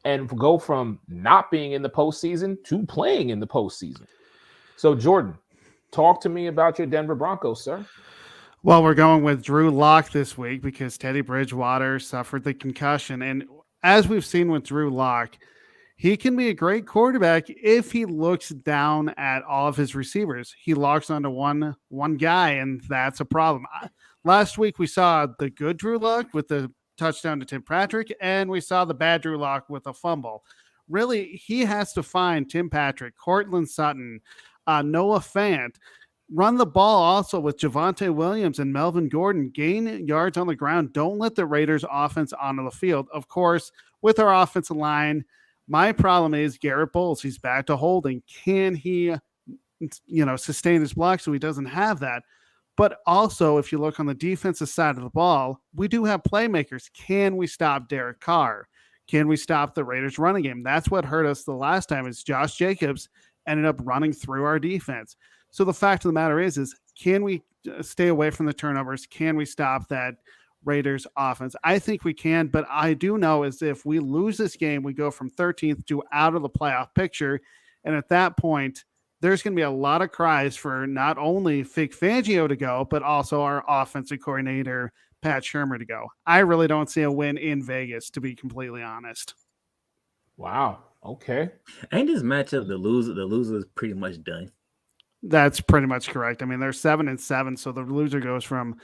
and go from not being in the postseason to playing in the postseason. So, Jordan, talk to me about your Denver Broncos, sir. Well, we're going with Drew Lock this week because Teddy Bridgewater suffered the concussion. And as we've seen with Drew Lock, he can be a great quarterback if he looks down at all of his receivers. He locks onto one guy, and that's a problem. Last week, we saw the good Drew Lock with the touchdown to Tim Patrick, and we saw the bad Drew Lock with a fumble. Really, he has to find Tim Patrick, Cortland Sutton, Noah Fant, run the ball also with Javonte Williams and Melvin Gordon, gain yards on the ground. Don't let the Raiders offense onto the field. Of course, with our offensive line, my problem is Garrett Bowles. He's back to holding. Can he, sustain his block so he doesn't have that? But also, if you look on the defensive side of the ball, we do have playmakers. Can we stop Derek Carr? Can we stop the Raiders running game? That's what hurt us the last time is Josh Jacobs ended up running through our defense. So the fact of the matter is can we stay away from the turnovers? Can we stop that Raiders offense? I think we can, but I do know is if we lose this game, we go from 13th to out of the playoff picture. And at that point, there's going to be a lot of cries for not only Vic Fangio to go, but also our offensive coordinator, Pat Shurmur, to go. I really don't see a win in Vegas, to be completely honest. Wow. Okay. Ain't this matchup the loser is pretty much done? That's pretty much correct. I mean, they're 7-7, so the loser goes from,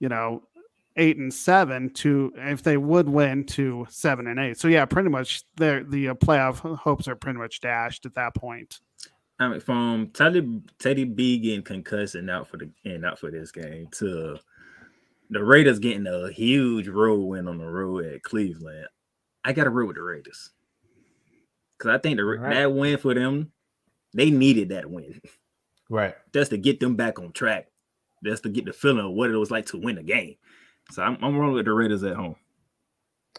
8-7 to, if they would win, to 7-8. So yeah, pretty much the playoff hopes are pretty much dashed at that point. I mean, from Teddy B getting concussed and out for this game to the Raiders getting a huge road win on the road at Cleveland, I got to root with the Raiders because I think that win for them, they needed that win. Right. That's to get them back on track. That's to get the feeling of what it was like to win a game. So I'm rolling with the Raiders at home.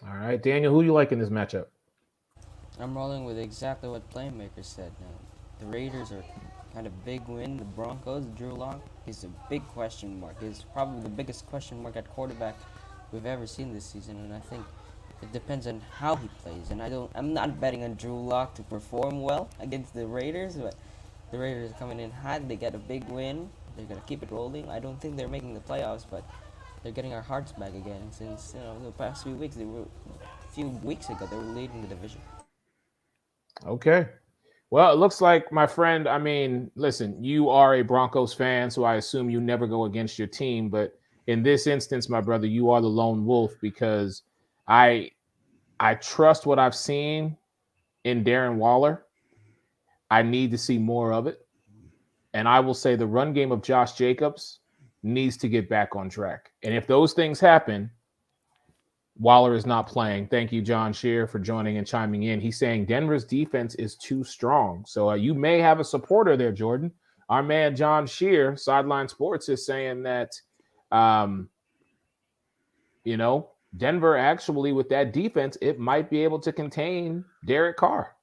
All right, Daniel, who you like in this matchup? I'm rolling with exactly what Playmaker said. Now, the Raiders are kind of big win. The Broncos, Drew Lock, is a big question mark. He's probably the biggest question mark at quarterback we've ever seen this season, and I think it depends on how he plays. And I'm not betting on Drew Lock to perform well against the Raiders, but the Raiders are coming in hot. They get a big win. They're gonna keep it rolling. I don't think they're making the playoffs, but they're getting our hearts back again. Since the past few weeks, a few weeks ago they were leading the division. Okay. Well, it looks like, my friend, I mean, listen, you are a Broncos fan, so I assume you never go against your team. But in this instance, my brother, you are the lone wolf because I trust what I've seen in Darren Waller. I need to see more of it. And I will say the run game of Josh Jacobs needs to get back on track. And if those things happen, Waller is not playing. Thank you, John Shear, for joining and chiming in. He's saying Denver's defense is too strong. So you may have a supporter there, Jordan. Our man John Shear, Sideline Sports, is saying that, Denver actually, with that defense, it might be able to contain Derek Carr.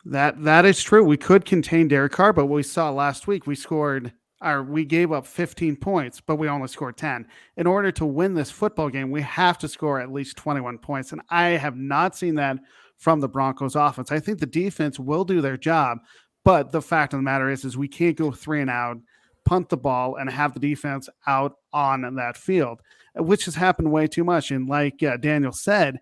That is true. We could contain Derek Carr, but what we saw last week, we gave up 15 points, but we only scored 10. In order to win this football game, we have to score at least 21 points. And I have not seen that from the Broncos offense. I think the defense will do their job, but the fact of the matter is we can't go 3 and out, punt the ball, and have the defense out on that field, which has happened way too much. And like Daniel said,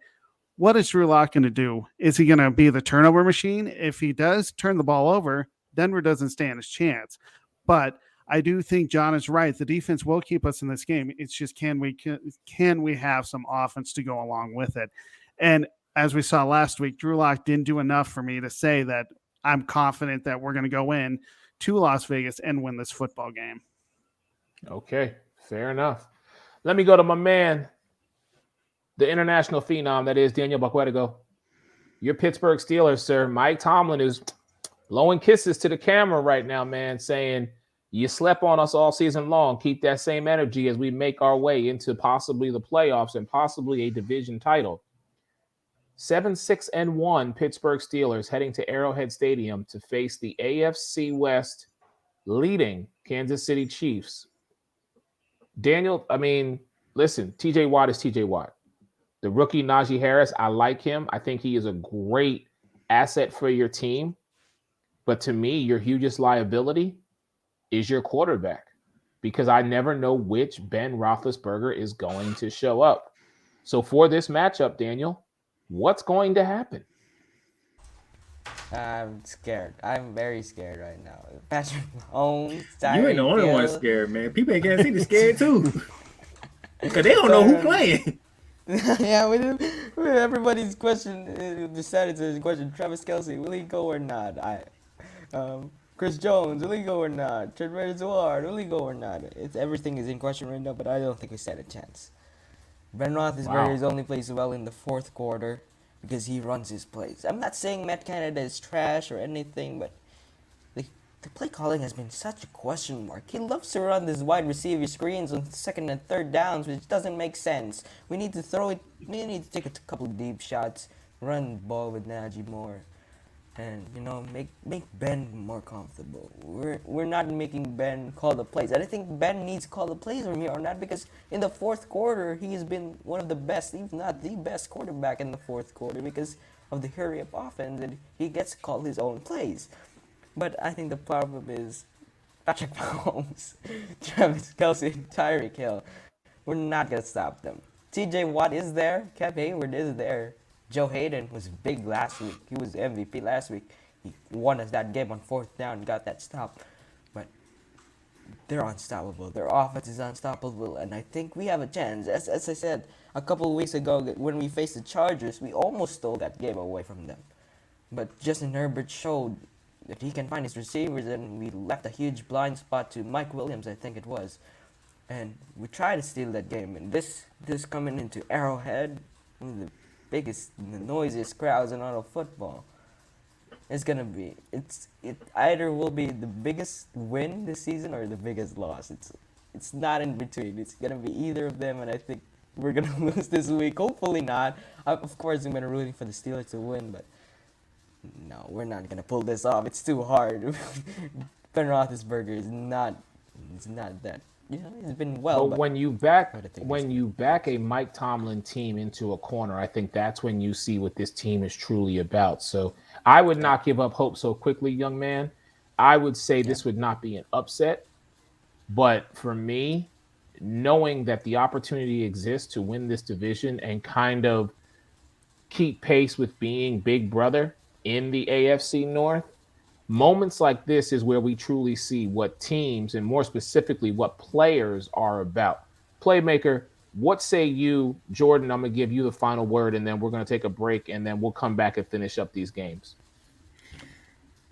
what is Drew Lock going to do? Is he going to be the turnover machine? If he does turn the ball over, Denver doesn't stand his chance. But I do think John is right. The defense will keep us in this game. It's just can we have some offense to go along with it? And as we saw last week, Drew Lock didn't do enough for me to say that I'm confident that we're going to go in to Las Vegas and win this football game. Okay, fair enough. Let me go to my man, the international phenom that is Daniel Buckwedigo. Your Pittsburgh Steelers, sir. Mike Tomlin is blowing kisses to the camera right now, man, saying, you slept on us all season long. Keep that same energy as we make our way into possibly the playoffs and possibly a division title. 7-6-1 Pittsburgh Steelers heading to Arrowhead Stadium to face the AFC West leading Kansas City Chiefs. Daniel, I mean, listen, TJ Watt is TJ Watt. The rookie Najee Harris, I like him. I think he is a great asset for your team. But to me, your hugest liability is your quarterback, because I never know which Ben Roethlisberger is going to show up. So for this matchup, Daniel, what's going to happen? I'm scared. I'm very scared right now. Patrick Mahomes, You ain't the only one scared, man. People in Kansas City scared too. Because they don't know who playing. Yeah, everybody's question decided to question Travis Kelce, will he go or not? Chris Jones, will he go or not? Trent Edward, will he go or not? Everything is in question right now, but I don't think we stand a chance. Ben Roethlisberger only plays well in the fourth quarter because he runs his plays. I'm not saying Matt Canada is trash or anything, but the play calling has been such a question mark. He loves to run these wide receiver screens on second and third downs, which doesn't make sense. We need to throw it. We need to take a couple of deep shots, run the ball with Najee more, and make Ben more comfortable. We're not making Ben call the plays. I don't think Ben needs to call the plays from here on out, because in the fourth quarter he has been one of the best, if not the best quarterback in the fourth quarter, because of the hurry up offense, and he gets to call his own plays. But I think the problem is Patrick Mahomes, Travis Kelce, and Tyreek Hill. We're not going to stop them. TJ Watt is there. Kev Hayward is there. Joe Hayden was big last week. He was MVP last week. He won us that game on fourth down, got that stop. But they're unstoppable. Their offense is unstoppable, and I think we have a chance. As I said a couple of weeks ago, when we faced the Chargers, we almost stole that game away from them. But Justin Herbert showed that he can find his receivers, and we left a huge blind spot to Mike Williams, I think it was. And we tried to steal that game. And this coming into Arrowhead, one of the biggest, the noisiest crowds in all of football. It's gonna be, it either will be the biggest win this season or the biggest loss. It's not in between. It's gonna be either of them, and I think we're gonna lose this week. Hopefully not. Of course, I'm gonna rooting for the Steelers to win, but no, we're not gonna pull this off. It's too hard. Ben Roethlisberger is not. It's not that. He's been well. But when you back a Mike Tomlin team into a corner, I think that's when you see what this team is truly about. So I would not give up hope so quickly, young man. I would say this would not be an upset, but for me, knowing that the opportunity exists to win this division and kind of keep pace with being big brother in the AFC North, moments like this is where we truly see what teams, and more specifically what players, are about. Playmaker, what say you? Jordan, I'm going to give you the final word, and then we're going to take a break, and then we'll come back and finish up these games.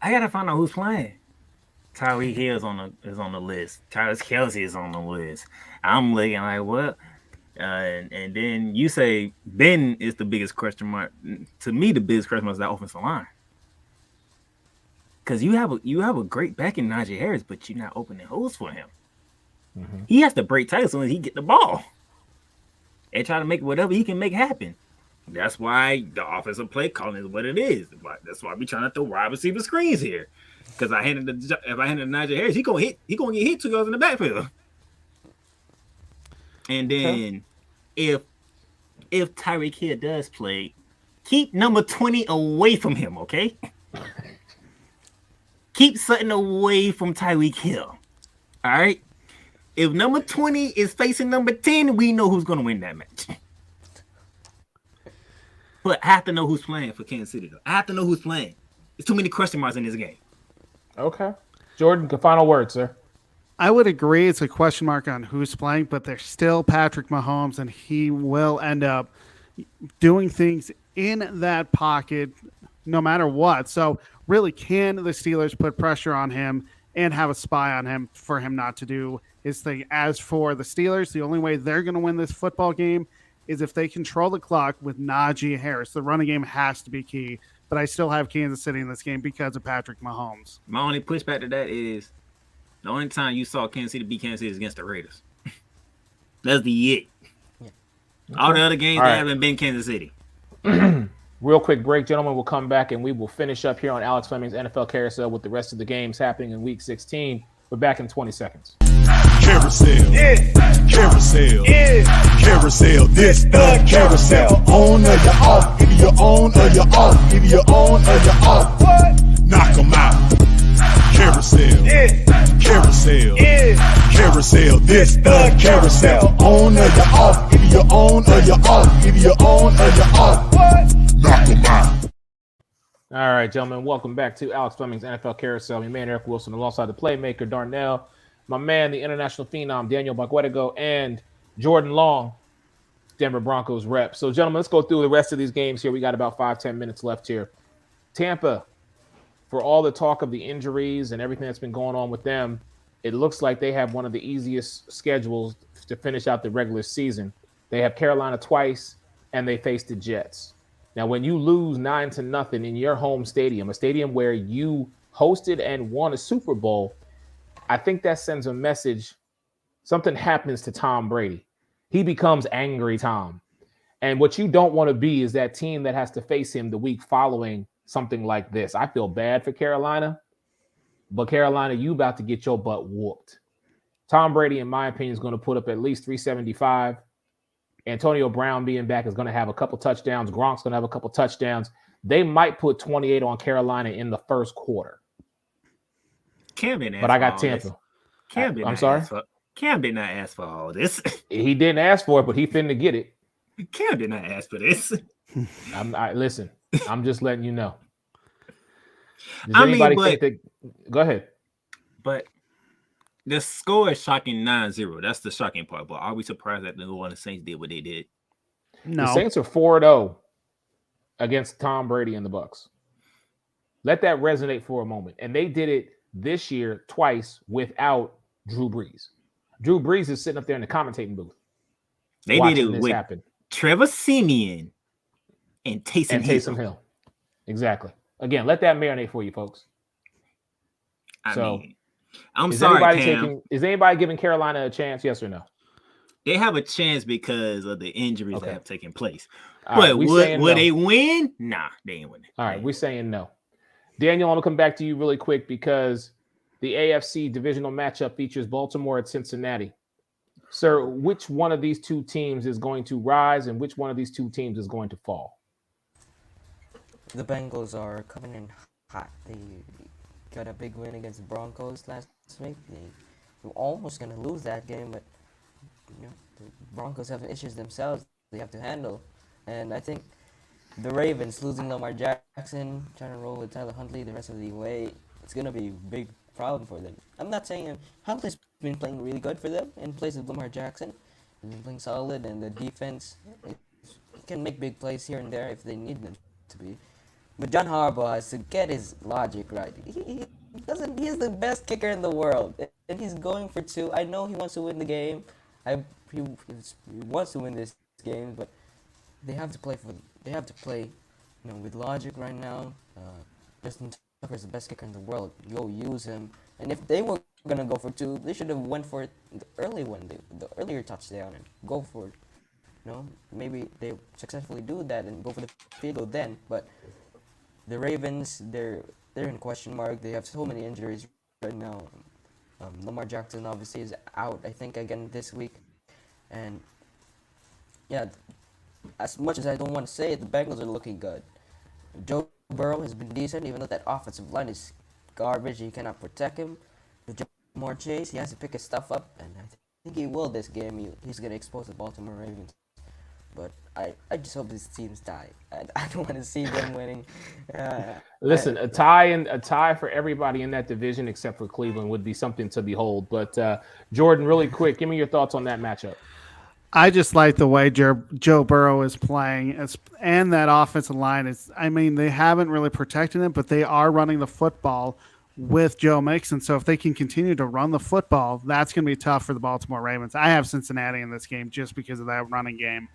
I got to find out who's playing. Tyreek Hill is on the list. Travis Kelce is on the list. I'm looking like, what? And then you say Ben is the biggest question mark. To me, the biggest question mark is that offensive line. Because you have a great back in Najee Harris, but you're not opening holes for him. Mm-hmm. He has to break tight as soon as he get the ball. And try to make whatever he can make happen. That's why the offensive play calling is what it is. That's why we trying to throw wide receiver screens here. Because if I handed Najee Harris, he gonna get hit 2 yards in the backfield. And then if Tyreek Hill does play, keep number 20 away from him, okay? Keep Sutton away from Tyreek Hill. All right? If number 20 is facing number 10, we know who's going to win that match. But I have to know who's playing for Kansas City, though. I have to know who's playing. There's too many question marks in this game. Okay. Jordan, the final word, sir. I would agree it's a question mark on who's playing, but there's still Patrick Mahomes, and he will end up doing things in that pocket no matter what. So really, can the Steelers put pressure on him and have a spy on him for him not to do his thing? As for the Steelers, the only way they're going to win this football game is if they control the clock with Najee Harris. The running game has to be key, but I still have Kansas City in this game because of Patrick Mahomes. My only pushback to that is the only time you saw Kansas City beat Kansas City is against the Raiders. That's the it. Yeah. All the other games All they right. haven't been Kansas City. Real quick break, gentlemen. We'll come back and we will finish up here on Alex Fleming's NFL Carousel with the rest of the games happening in Week 16. We're back in 20 seconds. Carousel, carousel, carousel. This the carousel. On or you off, either you're on or you're off, either you're on or you're off. Knock 'em out. Carousel, carousel, carousel. This the carousel. On or you're off, either you're on or you're off, either you're on or you're off. Knock 'em out. All right, gentlemen, welcome back to Alex Fleming's NFL Carousel. My man, Eric Wilson, alongside the playmaker, Darnell, my man, the international phenom, Daniel Baguettigo, and Jordan Long, Denver Broncos rep. So, gentlemen, let's go through the rest of these games here. We got about 5-10 minutes left here. Tampa, for all the talk of the injuries and everything that's been going on with them, it looks like they have one of the easiest schedules to finish out the regular season. They have Carolina twice, and they face the Jets. Now, when you lose 9-0 in your home stadium, a stadium where you hosted and won a Super Bowl, I think that sends a message. Something happens to Tom Brady. He becomes angry Tom. And what you don't want to be is that team that has to face him the week following something like this. I feel bad for Carolina, but Carolina, you about to get your butt whooped. Tom Brady, in my opinion, is going to put up at least 375. Antonio Brown being back is going to have a couple touchdowns. Gronk's going to have a couple touchdowns. They might put 28 on Carolina in the first quarter. Cam didn't ask But I for got all Tampa. this. Cam did I'm not sorry? ask for, Cam did not ask for all this. He didn't ask for it, but he finna get it. Cam did not ask for this. Listen, I'm just letting you know. Does I mean, anybody but- think that? Go ahead. But the score is shocking 9-0. That's the shocking part. But are we surprised that the New Orleans Saints did what they did? No. The Saints are 4-0 against Tom Brady and the Bucs. Let that resonate for a moment. And they did it this year twice without Drew Brees. Drew Brees is sitting up there in the commentating booth. They did watching it this with happen. Trevor Siemian and Taysom Hill. Exactly. Again, let that marinate for you, folks. I So, mean, I'm Is sorry, anybody Cam. is anybody giving Carolina a chance? Yes or no? They have a chance because of the injuries Okay. that have taken place. All right, But we would saying no. they win? Nah, they ain't winning. All right, we're saying no. Daniel, I'm gonna come back to you really quick because the AFC divisional matchup features Baltimore at Cincinnati. Sir, which one of these two teams is going to rise and which one of these two teams is going to fall? The Bengals are coming in hot. They got a big win against the Broncos last week. They were almost going to lose that game, but the Broncos have issues themselves they have to handle. And I think the Ravens losing Lamar Jackson, trying to roll with Tyler Huntley the rest of the way, it's going to be a big problem for them. I'm not saying Huntley's been playing really good for them in place of Lamar Jackson. He's been playing solid, and the defense can make big plays here and there if they need them to be. But John Harbaugh has to get his logic right. He doesn't. He's the best kicker in the world, and he's going for two. I know he wants to win the game. He wants to win this game, but they have to play with logic right now. Justin Tucker's the best kicker in the world. Go use him. And if they were gonna go for two, they should have went for the early one, the earlier touchdown, and go for it. Maybe they successfully do that and go for the field goal then. But the Ravens, they're in question mark. They have so many injuries right now. Lamar Jackson obviously is out, I think, again this week. And yeah, as much as I don't want to say it, the Bengals are looking good. Joe Burrow has been decent, even though that offensive line is garbage. You cannot protect him. With Jamar Chase, he has to pick his stuff up, and I think he will this game. He's going to expose the Baltimore Ravens. But I just hope these teams die. I don't want to see them winning. Listen, a tie for everybody in that division except for Cleveland would be something to behold. But Jordan, really quick, give me your thoughts on that matchup. I just like the way Joe Burrow is playing, and that offensive line is. I mean, they haven't really protected him, but they are running the football with Joe Mixon. So if they can continue to run the football, that's going to be tough for the Baltimore Ravens. I have Cincinnati in this game just because of that running game.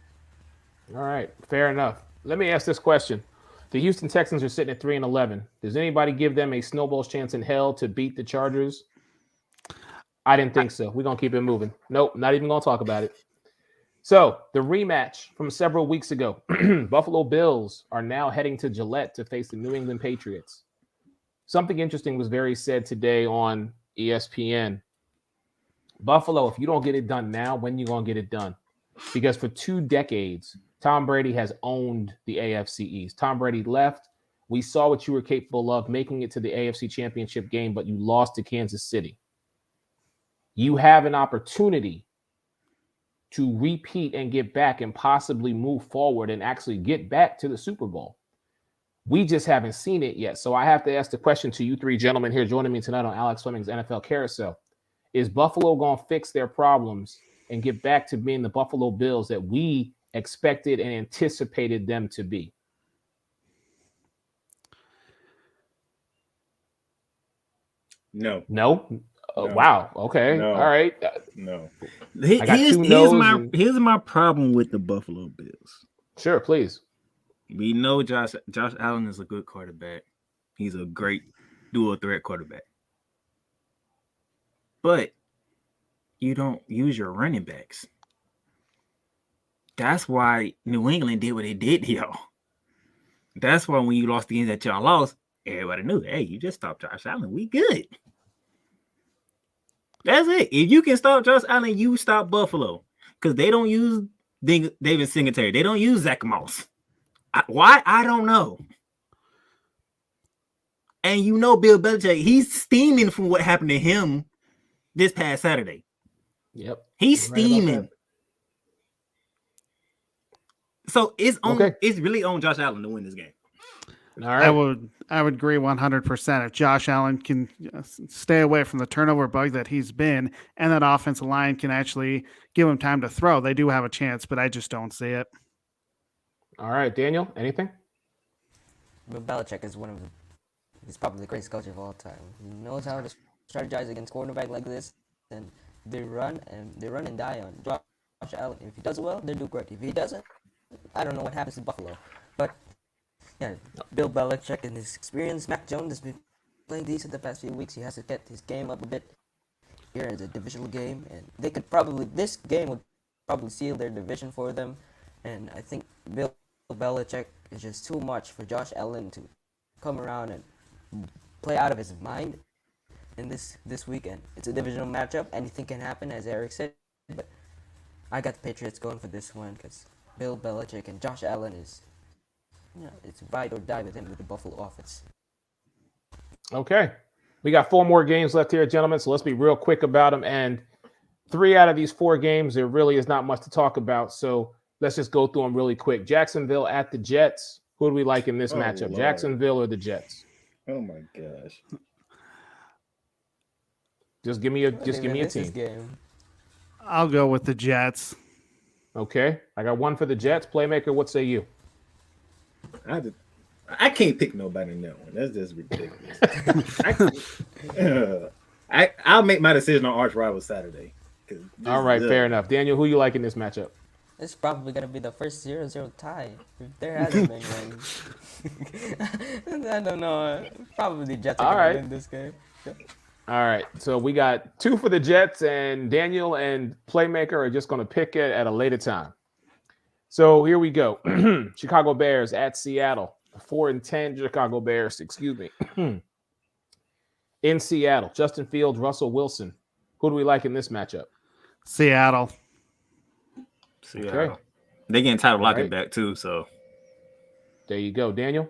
All right, fair enough. Let me ask this question. The Houston Texans are sitting at 3-11. Does anybody give them a snowball's chance in hell to beat the Chargers? I didn't think so. We're going to keep it moving. Nope, not even going to talk about it. So the rematch from several weeks ago, Buffalo Bills are now heading to Gillette to face the New England Patriots. Something interesting was very said today on ESPN. Buffalo, if you don't get it done now, when you going to get it done? Because for 2 decades, Tom Brady has owned the AFC East. Tom Brady left. We saw what you were capable of, making it to the AFC Championship game, but you lost to Kansas City. You have an opportunity to repeat and get back and possibly move forward and actually get back to the Super Bowl. We just haven't seen it yet. So I have to ask the question to you 3 gentlemen here joining me tonight on Alex Fleming's NFL Carousel. Is Buffalo going to fix their problems and get back to being the Buffalo Bills that we expected and anticipated them to be? No. No? No. Wow. Okay. No. All right. No. I got 2 no's Here's my problem with the Buffalo Bills. Sure, please. We know Josh Allen is a good quarterback. He's a great dual threat quarterback. But you don't use your running backs. That's why New England did what they did to y'all. That's why when you lost the games that y'all lost, everybody knew, hey, you just stopped Josh Allen. We good. That's it. If you can stop Josh Allen, you stop Buffalo. Because they don't use David Singletary. They don't use Zach Moss. Why? I don't know. And you know Bill Belichick, he's steaming from what happened to him this past Saturday. Yep. He's Right steaming. So it's Okay. It's really on Josh Allen to win this game. All right. I would agree 100%. If Josh Allen can stay away from the turnover bug that he's been, and that offensive line can actually give him time to throw, they do have a chance, but I just don't see it. All right, Daniel, anything? Bill Belichick is he's probably the greatest coach of all time. He knows how to strategize against quarterback like this, and they run and die on Josh Allen. If he does well, they do great. If he doesn't, I don't know what happens to Buffalo. But yeah, Bill Belichick and his experience. Mac Jones has been playing decent the past few weeks. He has to get his game up a bit. Here is a divisional game, and this game would probably seal their division for them. And I think Bill Belichick is just too much for Josh Allen to come around and play out of his mind in this weekend. It's a divisional matchup. Anything can happen, as Eric said. But I got the Patriots going for this one because Bill Belichick and Josh Allen is, it's ride or die with him with the Buffalo offense. Okay. We got 4 more games left here, gentlemen, so let's be real quick about them. And 3 out of these 4 games, there really is not much to talk about. So let's just go through them really quick. Jacksonville at the Jets. Who do we like in this matchup? Lord. Jacksonville or the Jets? Oh my gosh. Just give me a team. Game. I'll go with the Jets. Okay. I got 1 for the Jets. Playmaker, what say you? I can't pick nobody in that one. That's just ridiculous. I'll make my decision on arch rival Saturday. All right, fair enough. Daniel, who you like in this matchup? It's probably going to be the first 0-0 tie. If there hasn't been one. I don't know. Probably the Jets are going to win this game. Yeah. All right. So we got 2 for the Jets, and Daniel and Playmaker are just going to pick it at a later time. So here we go. Chicago Bears at Seattle. 4-10 Chicago Bears, excuse me. In Seattle, Justin Fields, Russell Wilson. Who do we like in this matchup? Seattle. Okay. They getting tired of locking back too, so there you go. Daniel?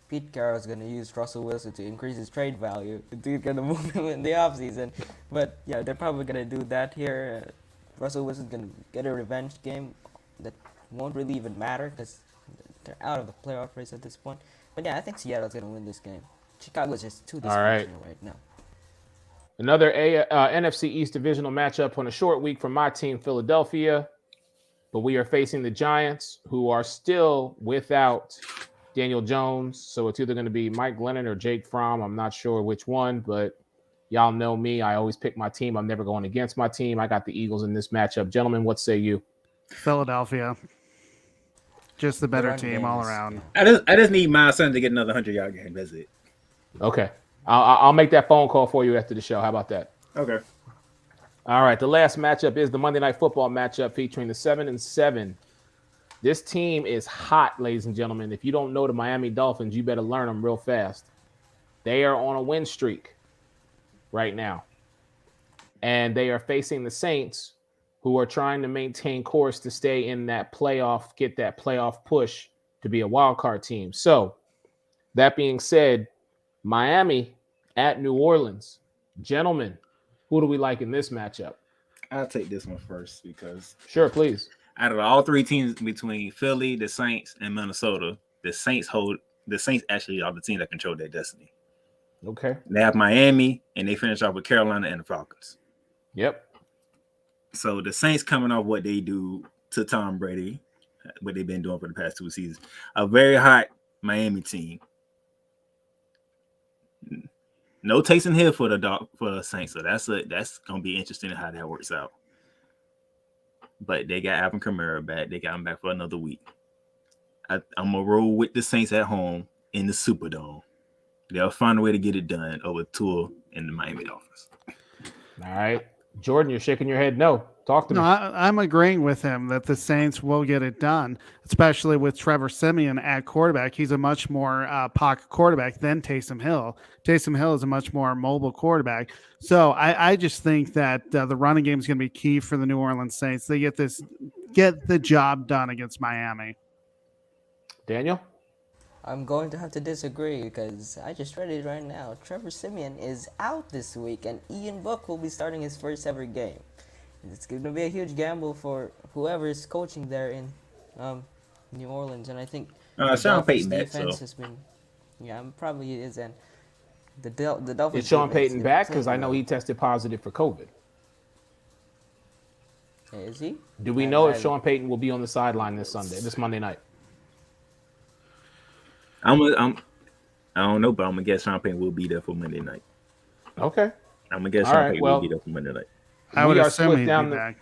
Pete Carroll is going to use Russell Wilson to increase his trade value. He's going to move him in the offseason. But yeah, they're probably going to do that here. Russell Wilson's going to get a revenge game that won't really even matter because they're out of the playoff race at this point. But yeah, I think Seattle's going to win this game. Chicago's just too dysfunctional right now. Another NFC East divisional matchup on a short week for my team, Philadelphia. But we are facing the Giants, who are still without Daniel Jones. So it's either going to be Mike Glennon or Jake Fromm. I'm not sure which one, but y'all know me. I always pick my team. I'm never going against my team. I got the Eagles in this matchup. Gentlemen, what say you? Philadelphia. Just the better team all around. I just need my son to get another 100-yard game. That's it. Okay. I'll make that phone call for you after the show. How about that? Okay. All right. The last matchup is the Monday Night Football matchup featuring the 7-7. This team is hot, ladies and gentlemen. If you don't know the Miami Dolphins, you better learn them real fast. They are on a win streak right now. And they are facing the Saints, who are trying to maintain course to stay in that playoff, get that playoff push to be a wild card team. So, that being said, Miami at New Orleans. Gentlemen, who do we like in this matchup? I'll take this one first because Sure, please. out of all three teams between Philly, the Saints, and Minnesota, the Saints actually are the team that control their destiny. Okay. They have Miami, and they finish off with Carolina and the Falcons. Yep. So the Saints coming off what they do to Tom Brady, what they've been doing for the past 2 seasons, a very hot Miami team. No Taysom Hill for the Saints, so that's gonna be interesting how that works out. But they got Alvin Kamara back. They got him back for another week. I'm gonna roll with the Saints at home in the Superdome. They'll find a way to get it done over Tua and the Miami Dolphins. All right. Jordan, you're shaking your head no. Talk to me. No, I'm agreeing with him that the Saints will get it done, especially with Trevor Siemian at quarterback. He's a much more pocket quarterback than Taysom Hill. Taysom Hill is a much more mobile quarterback. So I just think that the running game is going to be key for the New Orleans Saints. They get the job done against Miami. Daniel? I'm going to have to disagree because I just read it right now. Trevor Siemian is out this week, and Ian Book will be starting his first ever game. It's going to be a huge gamble for whoever is coaching there in New Orleans, and I think Sean Payton back, defense has been, probably is, and the Dolphins. Is Sean Payton back? Because I know he tested positive for COVID. Is he? Do we know if Sean Payton will be on the sideline this Monday night? I don't know, but I'm gonna guess Sean Payton will be there for Monday night. Okay. I'm gonna guess All Sean right, Payton well, will be there for Monday night. I would We are assume split he'd down be back.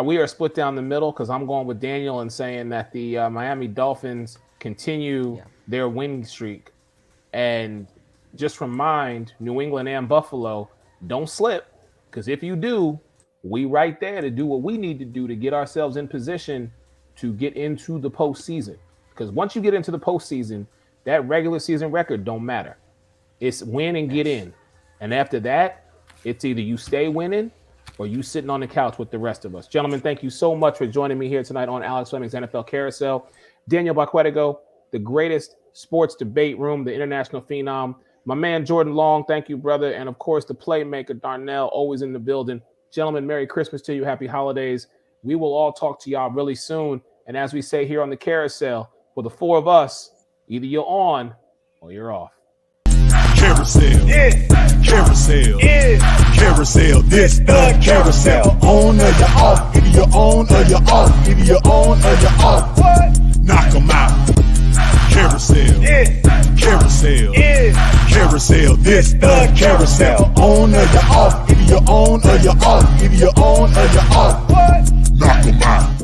We are split down the middle because I'm going with Daniel and saying that the Miami Dolphins continue their winning streak. And just from mind, New England and Buffalo, don't slip, because if you do, we right there to do what we need to do to get ourselves in position to get into the postseason. Because once you get into the postseason, that regular season record don't matter. It's win and get in. And after that, it's either you stay winning or you sitting on the couch with the rest of us. Gentlemen, thank you so much for joining me here tonight on Alex Fleming's NFL Carousel. Daniel Baquetigo, the greatest sports debate room, the international phenom. My man, Jordan Long, thank you, brother. And, of course, the playmaker, Darnell, always in the building. Gentlemen, Merry Christmas to you. Happy holidays. We will all talk to y'all really soon. And as we say here on the Carousel, for the four of us, either you're on or you're off. Carousel, carousel, carousel, this the carousel. On or you're off, either you're on or you're off, either you're on or you're off. Knock 'em out. Carousel, carousel, carousel, this the carousel. On or you're off, either you're on or you're off, either you're on or you're off. Knock 'em out.